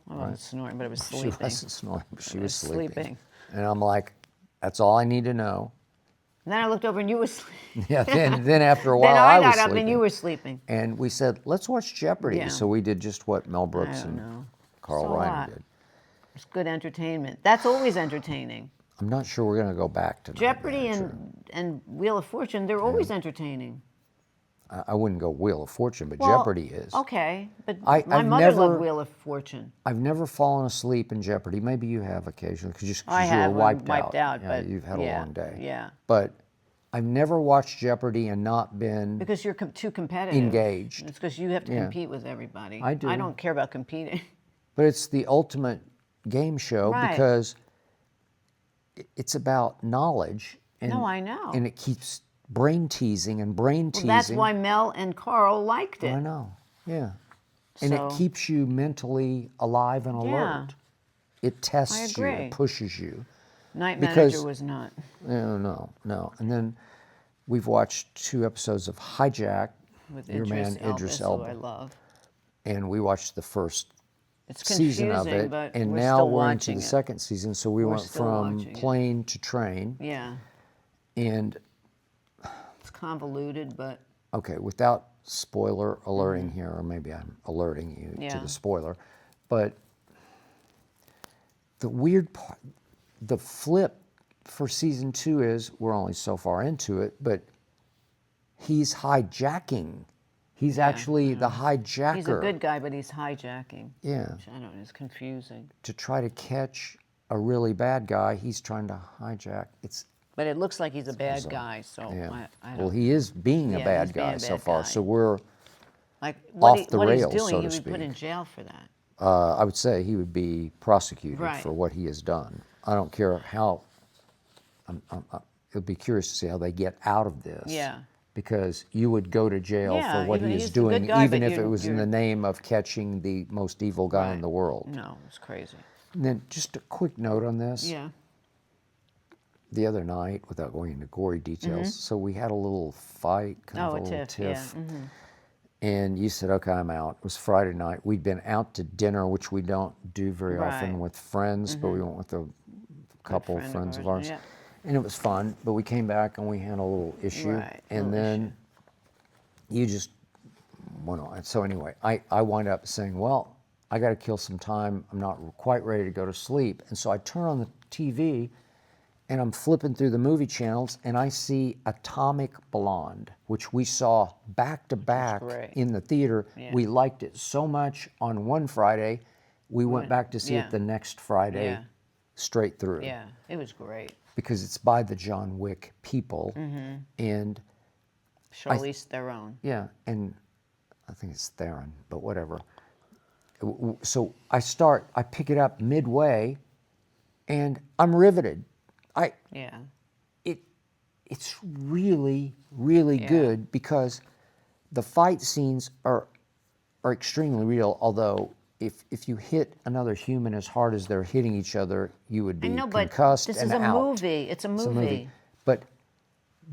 I wasn't snoring, but I was She sleeping. wasn't snoring, but she I was sleeping. And I'm like, that's all I need to know. And then I looked over and you were sleeping. Yeah, then after a while, Then I was got up sleeping. and you were sleeping. And we said, let's watch Jeopardy. Yeah. So we did just what Mel I Brooks don't and know. Carl So Reiner what? did. It's good entertainment. That's always entertaining. I'm not sure we're going to go back to Jeopardy and Wheel of Fortune, they're always entertaining. I wouldn't go Wheel of Fortune, but Well, Jeopardy is. Okay, but I've my mother loved never- Wheel of Fortune. I've never fallen asleep in Jeopardy. Maybe you have occasionally because I you have were when wiped wiped out, Yeah, but you've had a yeah, long day. yeah. But I've never watched Jeopardy and not been. Because you're too competitive. Engaged. It's because you have to Yeah. compete with everybody. I do. I don't care about competing. But it's the ultimate game show Right. because it's about knowledge. And, No, I know. And it keeps brain teasing and brain teasing. That's why Mel and Carl liked it. I know, yeah. And So- it keeps you mentally alive and alert. Yeah. It tests you, agree. it pushes you. Night Because- Manager was not. No. And then we've watched 2 episodes of Hijack, With your Idris man Elba, Idris who Elba. I love. And we watched the first It's season confusing, of it. but And we're now still we're into watching the it. second season. So we went still from watching it. plane to train. Yeah, And it's convoluted, but okay, without spoiler alerting here, or maybe I'm alerting you to Yeah. the spoiler, but the weird part, the flip for season 2 is we're only so far into it, but he's hijacking. He's actually the hijacker. he's a good guy, but he's hijacking. Yeah. Which I don't know, it's confusing. To try to catch a really bad guy, he's trying to hijack. But it looks like he's a bad guy, so Yeah. I don't Well, he is being a Yeah, bad he's being a guy so bad far. guy. So we're, like off the what rails, he's doing. so He to would be put speak. in jail for that. I would say he would be prosecuted Right. for what he has done. I don't care how. It'll be curious to see how they get out of this. Yeah. Because you would go to jail Yeah, for what even he is he's a good doing, guy, even but if it was in you're- the name of catching the most evil guy in Right. the world. No, it's crazy. And then just a quick note on this. Yeah. The other night, without going into gory details, so we had a little fight, kind of Oh, a a little tiff, yeah. tiff. And you said, okay, I'm out. It was Friday night. We'd been out to dinner, which we don't do very often Right. with friends, but we went with a couple of friend of friends of ours, ours. yeah. And it was fun, but we came back and we had a little issue. Right, And little then you just went on. So anyway, I wind up saying, well, I got to kill some time. I'm not quite ready to go to sleep. And so I turn on the TV and I'm flipping through the movie channels and I see Atomic Blonde, which we saw back to back great. in the theater. Yeah. We liked it so much on one Friday, we went back to see yeah. it the next Friday Yeah. straight through. Yeah, it was great. Because it's by the John Wick people. And Charlize Theron. yeah, and I think it's Theron, but whatever. So I pick it up midway, and I'm riveted. Yeah. It's really, really Yeah. good because the fight scenes are extremely real. Although if you hit another human as hard as they're hitting each other, you would be I know, but concussed this and is a out. movie. It's a It's a movie. But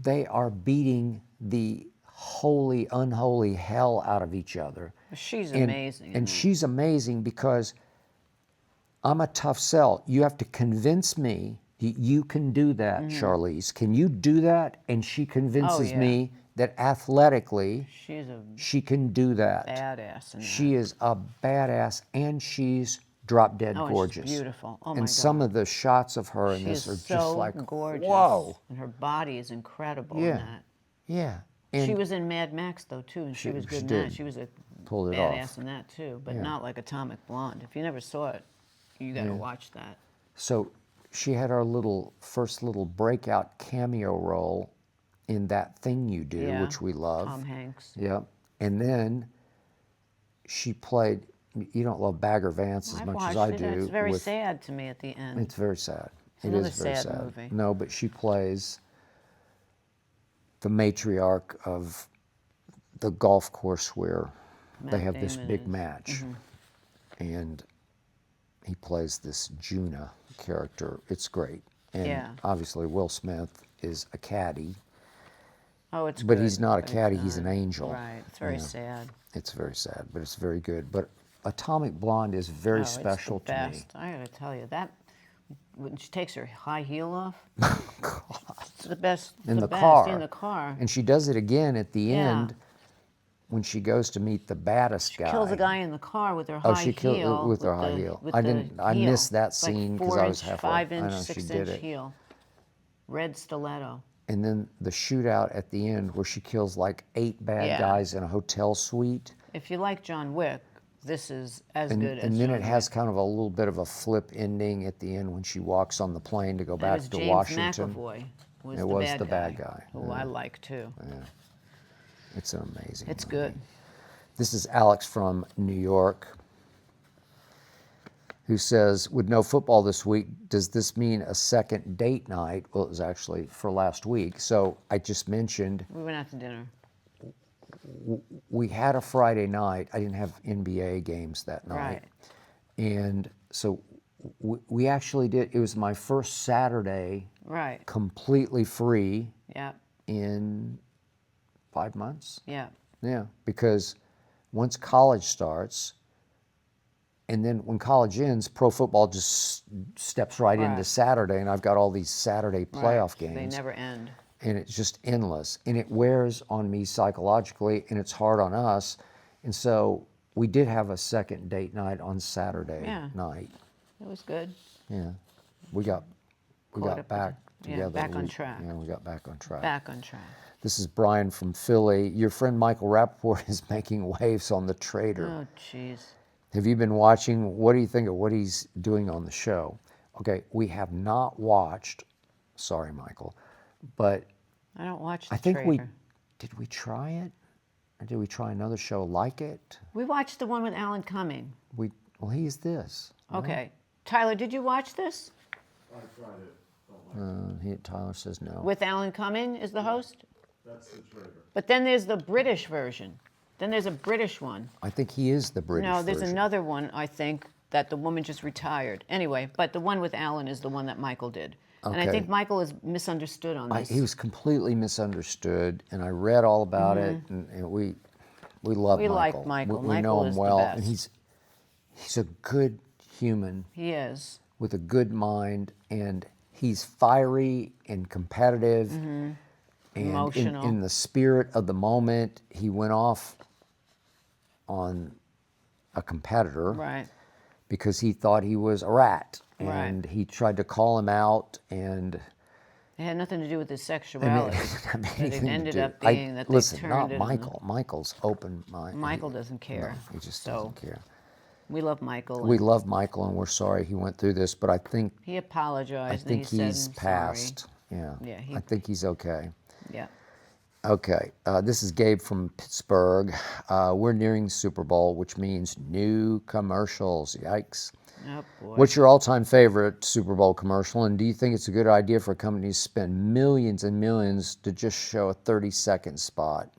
they are beating the holy, unholy hell out of each other. She's And- amazing. in And that. she's amazing because I'm a tough sell. You have to convince me you can do that, Charlize. Can you do that? And she convinces yeah. me that athletically She's a she can do that. badass. In that. She is a badass and she's drop dead Oh, and she's gorgeous. beautiful. Oh, my and God. some of the shots of her in She this is are so just like, gorgeous. whoa. And her body is incredible Yeah. in that. Yeah. And She was in Mad Max though too, and she was good she in did. that. She was a Pulled it badass off. in that too, but Yeah. not like Atomic Blonde. If you never saw it, you got to watch that. So she had our first little breakout cameo role in That Thing You Do, Yeah. which we love. Tom Hanks. Yep. And then she played, you don't love Bagger Vance as I've much as watched I it. do. It's very with- sad to me at the end. It's very sad. It another is very sad sad. movie. No, but she plays the matriarch of the golf course where they have this Damon big is. match. And he plays this Juna character. It's great. And Yeah. obviously Will Smith is a caddy. Oh, it's But good. he's not a But caddy, he's an not. angel. Right. It's very Yeah. sad. It's very sad, but it's very good. But Atomic Blonde is very Oh, special it's the to me. best. I gotta tell you that when she takes her high heel off, it's the best. In the best, car. In the car. And she does it again at the Yeah. end when she goes to meet the baddest guy. Kills a guy in the car with her high Oh, she killed heel. with her high heel. With I the didn't. I heel. missed that It's like scene because I was 4-inch, halfway. 5-inch, I know she did 6-inch it. heel. Red stiletto. And then the shootout at the end where she kills like 8 bad Yeah. guys in a hotel suite. If you like John Wick, this is as And, good as and then John it has Wick. kind of a little bit of a flip ending at the end when she walks on the plane to go That back was to James Washington. McAvoy was It the was bad the guy, bad guy. who I like too. It's an amazing It's movie. good. This is Alex from New York, who says, with no football this week, does this mean a second date night? Well, it was actually for last week. So I just mentioned We went out to dinner. we had a Friday night. I didn't have NBA games that night. Right. And so we actually did, it was my first Saturday Right. completely free Yeah. in 5 months. Yeah. Yeah, because once college starts, and then when college ends, pro football just steps right into Right. Saturday, and I've got all these Saturday playoff Right. They games, never end. and it's just endless, and it wears on me psychologically, and it's hard on us, and so we did have a second date night on Saturday Yeah. night. It was good. Yeah, we got Caught up back with it. Yeah, together. back on track. Yeah, we got back on track. Back on track. This is Brian from Philly. Your friend Michael Rappaport is making waves on The Trader. Oh, jeez. Have you been watching? What do you think of what he's doing on the show? Okay, we have not watched, sorry, Michael, but I don't watch The I think Trader. did we try it? Or did we try another show like it? We watched the one with Alan Cumming. Well, he's this. Okay. Tyler, did you watch this? I tried it. Don't like it. Tyler says no. With Alan Cumming as the host? That's the traitor. But then there's the British version. Then there's a British one. I think he is the British No, there's version. another one, I think, that the woman just retired. Anyway, but the one with Alan is the one that Michael did. And I Okay. think Michael is misunderstood on this. He was completely misunderstood, and I read all about it, and we love We Michael. like Michael. We Michael know him is the well, best. and he's a good human He is. with a good mind, and he's fiery and competitive. And Emotional. in the spirit of the moment, he went off on a competitor Right. because he thought he was a rat, Right. and he tried to call him out, and It had nothing to do with his sexuality. I mean, but it anything to ended do- up being that they listen, turned not it. Michael. Michael's open mind. Michael doesn't care. No, he just So doesn't care. we love Michael. We and love Michael, and we're sorry he went through this, but I think he apologized. he's and he said, "I'm past. Sorry." Yeah, Yeah, he- I think he's okay. Yeah. Okay, this is Gabe from Pittsburgh. We're nearing the Super Bowl, which means new commercials. Yikes. Oh, boy. What's your all-time favorite Super Bowl commercial, and do you think it's a good idea for companies to spend millions and millions to just show a 30-second spot?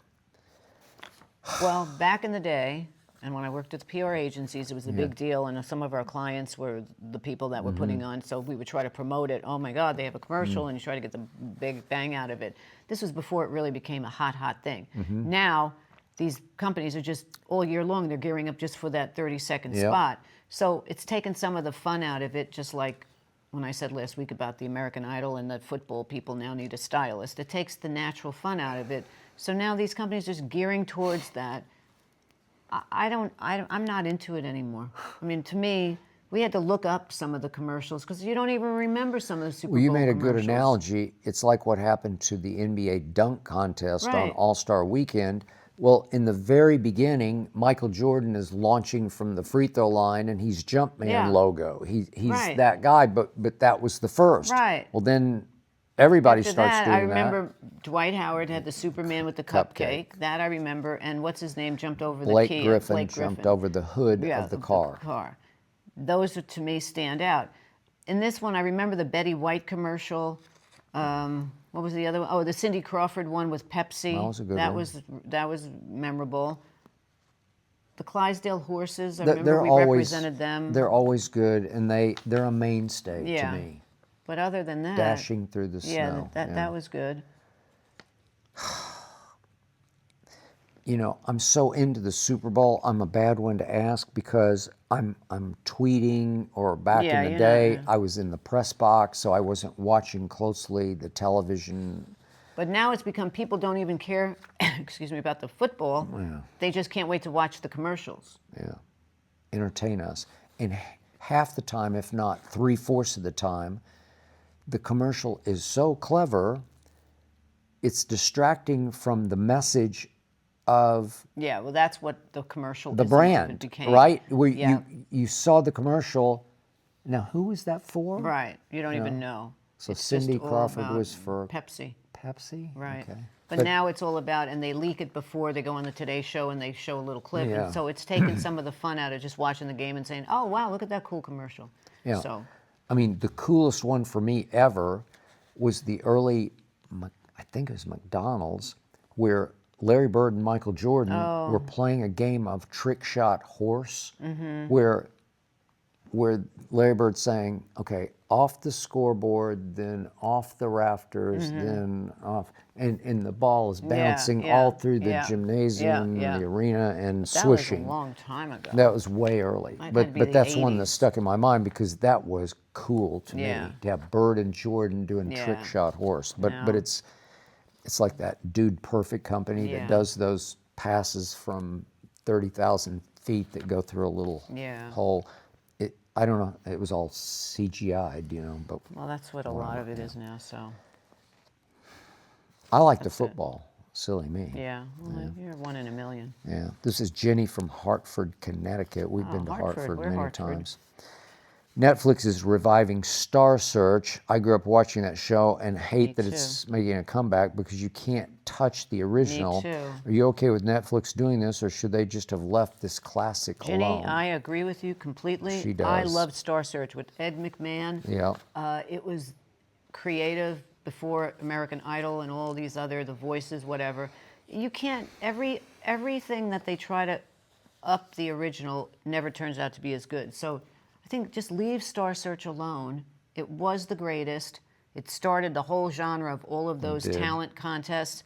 Well, back in the day, and when I worked at the PR agencies, it was a big deal, and some of our clients were the people that were putting on, so we would try to promote it. Oh my God, they have a commercial, and you try to get the big bang out of it. This was before it really became a hot thing. Now, these companies are just all year long, they're gearing up just for that 30-second Yep. spot. So it's taken some of the fun out of it, just like when I said last week about the American Idol and that football people now need a stylist. It takes the natural fun out of it. So now these companies are just gearing towards that. I'm not into it anymore. I mean, to me, we had to look up some of the commercials because you don't even remember some of the Super Well, you Bowl made a good commercials. analogy. It's like what happened to the NBA dunk contest on Right. All-Star Weekend. Well, in the very beginning, Michael Jordan is launching from the free throw line, and he's Jumpman Yeah. logo. He's Right. that guy, but that was the first. Right. Well, then everybody After starts that, doing I remember Dwight Howard had the Superman with the Cupcake. cupcake. That I remember. And what's his name jumped over that. Blake the Kia. Griffin Blake jumped over the hood of the car. Those are, to me, stand out. In this one, I remember the Betty White commercial. What What was the other one? Oh, the Cindy Crawford one with Pepsi. That was a good one. That was memorable. The Clydesdale horses, I They're remember we always, represented them. They're always good, and they're a mainstay Yeah. to me. But other than that, Dashing through the yeah, snow. that was good. You know, I'm so into the Super Bowl. I'm a bad one to ask because I'm tweeting, or back Yeah, in the you're day, not, I was in the press box, so I wasn't watching closely the television. But now it's become people don't even care, excuse me, about the football. Yeah. They just can't wait to watch the commercials. Yeah, entertain us. And half the time, if not 3/4 of the time, the commercial is so clever, it's distracting from the message of Yeah, well, that's what the commercial the is, brand, it became. right? Where Yeah. you saw the commercial. Now, who was that for? Right, you don't even know. So It's just Cindy all Crawford about was for Pepsi. Pepsi? Right. Okay. But now it's all about, and they leak it before they go on the Today Show and they show a little clip. Yeah. And so it's taken some of the fun out of just watching the game and saying, oh, wow, look at that cool commercial. Yeah. So, I mean, the coolest one for me ever was the early, I think it was McDonald's, where Larry Bird and Michael Jordan were playing a game of trick shot horse, where Larry Bird's saying, okay, off the scoreboard, then off the rafters, then off, and the ball is bouncing all through the gymnasium, yeah. the arena, and that swishing. was a long time ago. That was way early, Might but be but the that's one that 80s. stuck in my mind because that was cool to Yeah. me to have Bird and Jordan doing Yeah. trick shot horse. But No. it's like that Dude Perfect company Yeah. that does those passes from 30,000 feet that go through a little Yeah. hole. I don't know. It was all CGI'd, you know. But Well, that's what a lot of it is now, so, I like the That's it. football. Silly me. yeah. Well, you're one in a million. Yeah. This is Jenny from Hartford, Connecticut. We've been to Hartford. Hartford We're many Hartford. times. Netflix is reviving Star Search. I grew up watching that show and hate Me that too. it's making a comeback because you can't touch the original. too. Are you okay with Netflix doing this, or should they just have left this classic Jenny, alone? I agree with you completely. She I does. loved Star Search with Ed McMahon. Yeah. It was creative before American Idol and all these other, The Voices, whatever. You can't, everything that they try to up the original never turns out to be as good. So I think just leave Star Search alone. It was the greatest. It started the whole genre of all of those did. talent contests.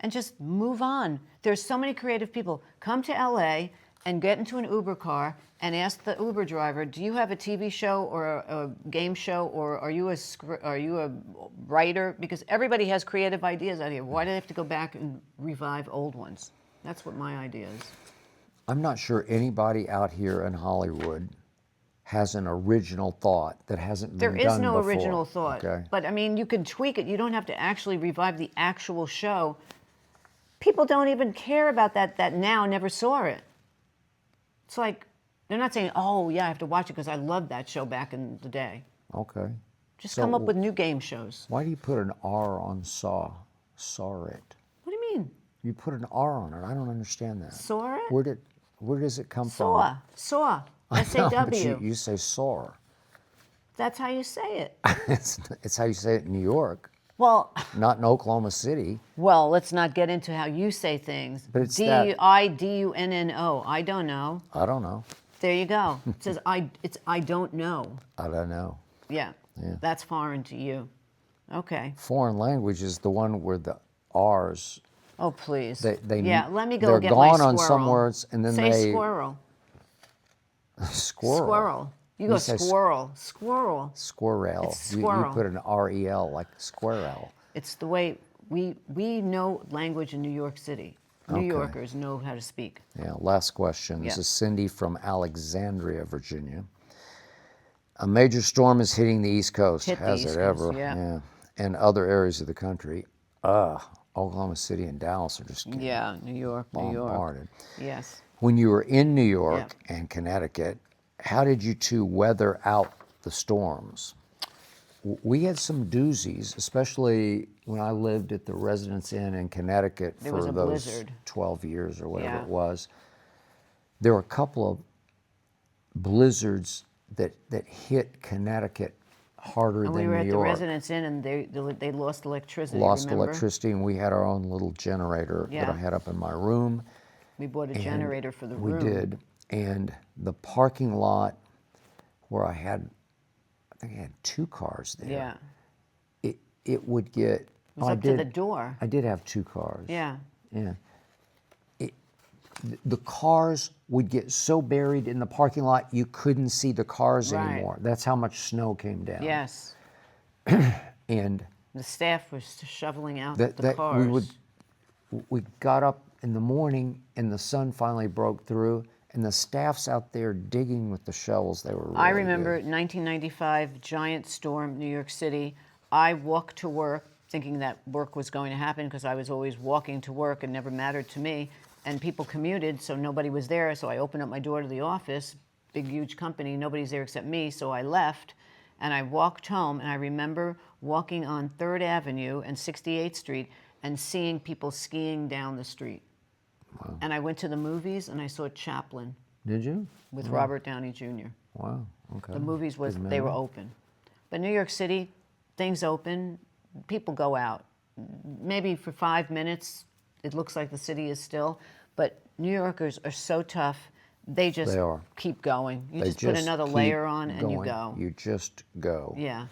And just move on. There's so many creative people. Come to LA and get into an Uber car and ask the Uber driver, do you have a TV show or a game show, or are you a writer? Because everybody has creative ideas out here. Why do they have to go back and revive old ones? That's what my idea is. I'm not sure anybody out here in Hollywood has an original thought that hasn't been There done is no before. original thought. Okay. But I mean, you can tweak it. You don't have to actually revive the actual show. People don't even care about that now never saw it. It's like, they're not saying, oh, yeah, I have to watch it because I loved that show back in the day. Okay. Just So come up with new game shows. Why do you put an R on saw? Saw it. What do you mean? You put an R on it. I don't understand that. Saw it? Where does it come Saw. from? Saw. I know, but S-A-W. you say saw. That's how you say it. It's how you say it in New York, Well, not in Oklahoma City. let's not get into how you say things. But it's that- D-I-D-U-N-N-O. I don't know. I don't know. There you go. It says I don't know. I don't know. Yeah. Yeah. That's foreign to you. Okay. Foreign language is the one where the R's. Oh, please. They yeah, let me go they're get my gone squirrel. on some words, and then Say they squirrel. squirrel. Squirrel. You go You say squirrel. Squirrel. Squirrel. It's You squirrel. put an R-E-L like squirrel. It's the way we know language in New York City. New Okay. Yorkers know how to speak. Yeah. Last question. This Yeah. is Cindy from Alexandria, Virginia. A major storm is hitting the East Coast. Hit the Has East it Coast, ever? yeah. And other areas of the country. Oklahoma City and Dallas are just getting Yeah, New York, New York. bombarded. Yes. When you were in New York and Connecticut, how did you two weather out the storms? We had some doozies, especially when I lived at the Residence Inn in Connecticut There for was a those blizzard. 12 years or whatever Yeah. it was. There were a couple of blizzards that hit Connecticut harder And than we were New at the York. Residence Inn, and they lost electricity. Lost remember? electricity, and we had our own little generator that Yeah. I had up in my room. We bought a And generator for the we room. did, and the parking lot where I think I had 2 cars there. Yeah. It would get. It was up to the door. I did have 2 cars. Yeah. Yeah. The cars would get so buried in the parking lot you couldn't see the cars Right. anymore. That's how much snow came down. Yes. And The staff was shoveling out that the cars. we got up in the morning and the sun finally broke through, and the staff's out there digging with the shovels. They were really I remember good. 1995, giant storm, New York City. I walked to work thinking that work was going to happen because I was always walking to work and never mattered to me. And people commuted, so nobody was there. So I opened up my door to the office, big, huge company. Nobody's there except me. So I left and I walked home. And I remember walking on 3rd Avenue and 68th Street and seeing people skiing down the street. Wow. And I went to the movies and I saw Chaplin Did you? with Robert Downey Jr. Wow. Okay. The movies was Good they were memory. open, but New York City, things open, people go out. Maybe for 5 minutes, it looks like the city is still, but New Yorkers are so tough. They just They are. keep going. You They just put another keep layer on and you going. go. You just go. Yeah,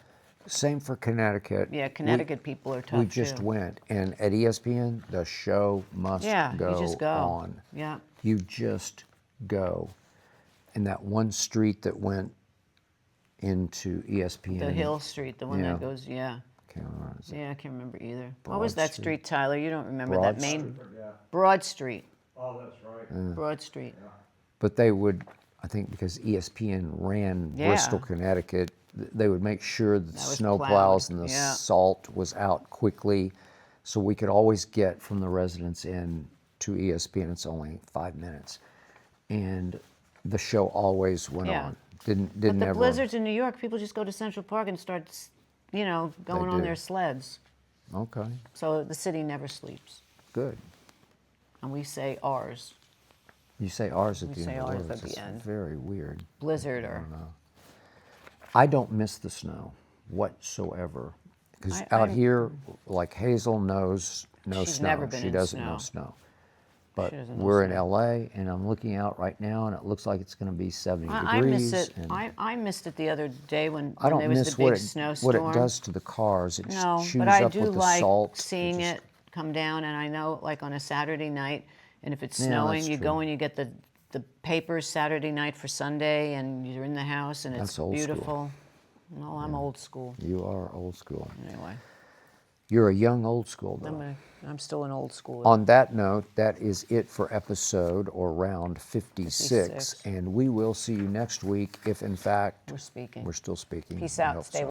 Same for Connecticut. yeah. Connecticut people are tough We just too. went, and at ESPN, the show must Yeah, go you just go. on. Yeah. You just go. And that one street that went into ESPN. The Hill Street, the one Yeah. that goes. Yeah, Can't remember. Is it yeah. I can't remember either. What Broad was that Street? street, Tyler? You don't remember Broad that main Street. Yeah. Broad Street. Oh, that's right. Broad Street. But they would, I think because ESPN ran Yeah. Bristol, Connecticut, they would make sure that the was snow plowed, plows and the yeah. salt was out quickly, so we could always get from the Residence Inn to ESPN. It's only 5 minutes, and the show always went Yeah. on. Didn't But the ever. blizzards in New York, people just go to Central Park and start, going on do. their sleds. Okay, So the city never sleeps. good. And we say ours, You say ours at We the say end of ours words. at the It's end. very weird. blizzard or. I don't miss the snow whatsoever. Because I- out I'm- here, like Hazel knows no She's snow. never been She in doesn't know snow. snow. But doesn't know we're in snow. LA, and I'm looking out right now, and it looks like it's going to be 70 I degrees. miss it. and I missed it the other day when I don't there was miss the big what it snowstorm. does to the cars. It just No, chews but I up do with the like salt. seeing just- it come down. And I know, like on a Saturday night, and if it's Yeah, snowing, that's you true. go and you get the papers Saturday night for Sunday, and you're in the house, and it's That's old school. beautiful. No, I'm old school. You are old school. Anyway, You're a young old school, though. I'm still an old schooler. On that note, that is it for episode or round 56. 56. And we will see you next week if, in fact, We're speaking. we're still speaking. Peace I out. hope Stay so.